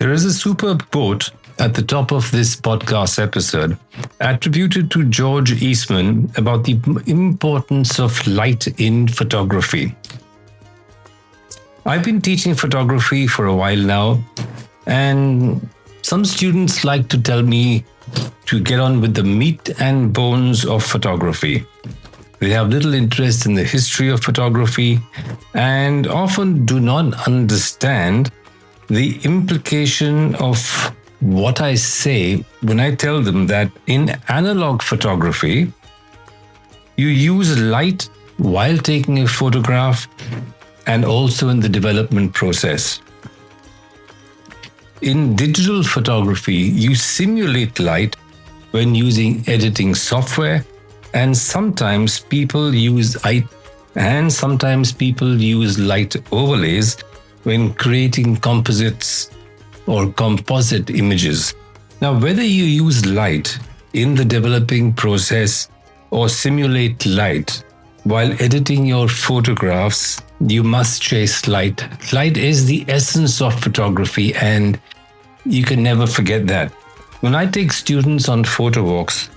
There is a superb quote at the top of this podcast episode attributed to George Eastman about the importance of light in photography. I've been teaching photography for a while now, and some students like to tell me to get on with the meat and bones of photography. They have little interest in the history of photography and often do not understand the implication of what I say when I tell them that in analog photography, you use light while taking a photograph and also in the development process. In digital photography, you simulate light when using editing software, and sometimes people use light overlays when creating composites or composite images. Now, whether you use light in the developing process or simulate light while editing your photographs, you must chase light. Light is the essence of photography, and you can never forget that. When I take students on photo walks,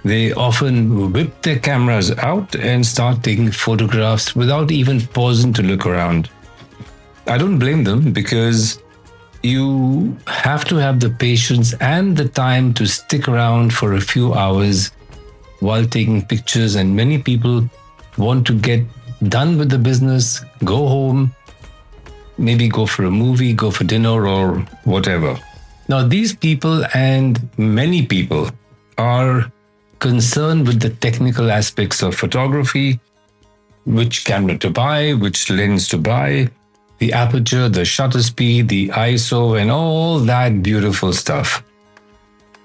they often whip their cameras out and start taking photographs without even pausing to look around. I don't blame them, because you have to have the patience and the time to stick around for a few hours while taking pictures, and many people want to get done with the business, go home, maybe go for a movie, go for dinner or whatever. Now, these people and many people are concerned with the technical aspects of photography, which camera to buy, which lens to buy, the aperture, the shutter speed, the ISO, and all that beautiful stuff.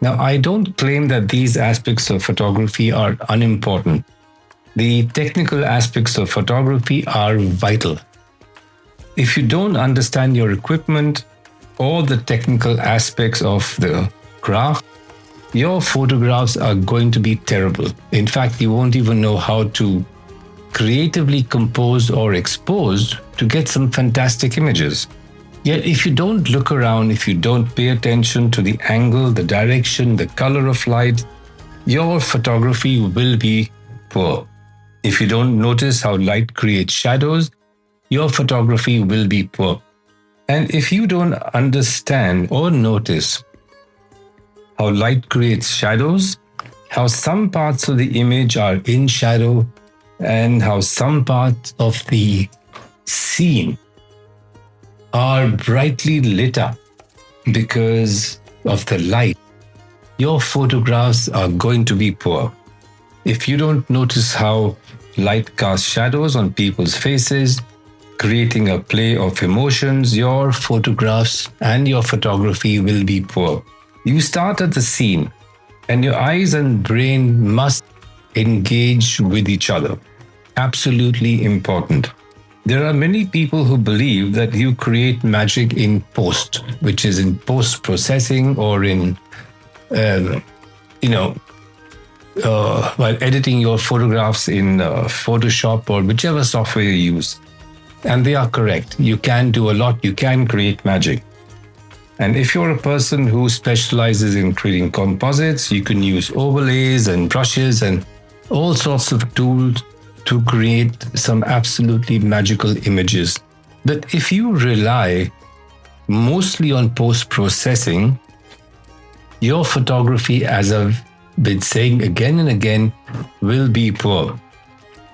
Now, I don't claim that these aspects of photography are unimportant. The technical aspects of photography are vital. If you don't understand your equipment or the technical aspects of the craft, your photographs are going to be terrible. In fact, you won't even know how to creatively compose or expose to get some fantastic images. Yet, if you don't look around, if you don't pay attention to the angle, the direction, the color of light, your photography will be poor. If you don't notice how light creates shadows, your photography will be poor. And if you don't understand or notice how light creates shadows, how some parts of the image are in shadow, and how some parts of the scene are brightly lit up because of the light, your photographs are going to be poor. If you don't notice how light casts shadows on people's faces, creating a play of emotions, your photographs and your photography will be poor. You start at the scene, and your eyes and brain must engage with each other. Absolutely important. There are many people who believe that you create magic in post, which is in post-processing or in, while editing your photographs in Photoshop or whichever software you use. And they are correct. You can do a lot. You can create magic. And if you're a person who specializes in creating composites, you can use overlays and brushes and all sorts of tools to create some absolutely magical images. But if you rely mostly on post-processing, your photography, as I've been saying again and again, will be poor.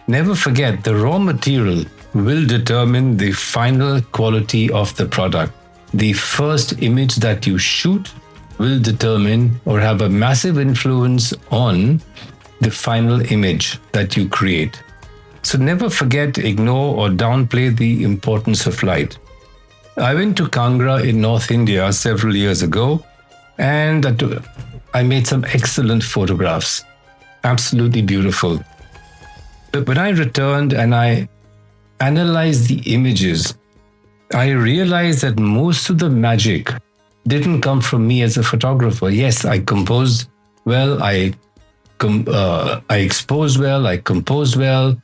Never forget, the raw material will determine the final quality of the product. The first image that you shoot will determine or have a massive influence on the final image that you create. So never forget, ignore or downplay the importance of light. I went to Kangra in North India several years ago, and I made some excellent photographs. Absolutely beautiful. But when I returned and I analyzed the images, I realized that most of the magic didn't come from me as a photographer. Yes, I composed well, I exposed well, I composed well,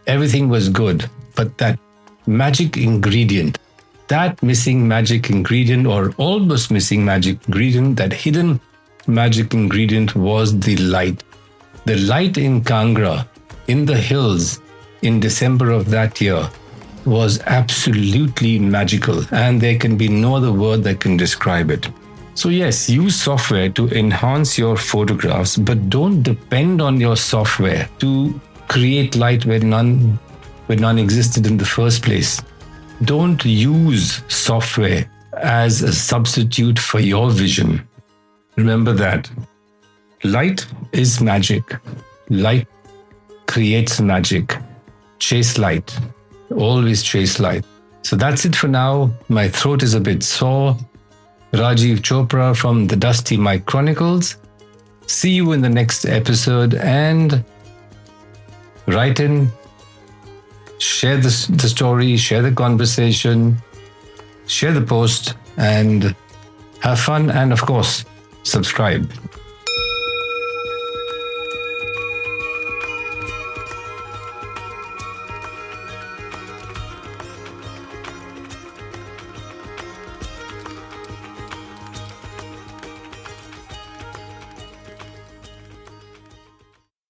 everything was good. But that magic ingredient that missing magic ingredient, or almost missing magic ingredient, that hidden magic ingredient, was the light. The light in Kangra, in the hills, in December of that year, was absolutely magical, and there can be no other word that can describe it. So yes, use software to enhance your photographs, but don't depend on your software to create light where none existed in the first place. Don't use software as a substitute for your vision. Remember that. Light is magic. Light creates magic. Chase light. Always chase light. So that's it for now. My throat is a bit sore. Rajiv Chopra from the Dusty Mike Chronicles. See you in the next episode, and write in, share the story, share the conversation, share the post, and have fun, and of course, subscribe.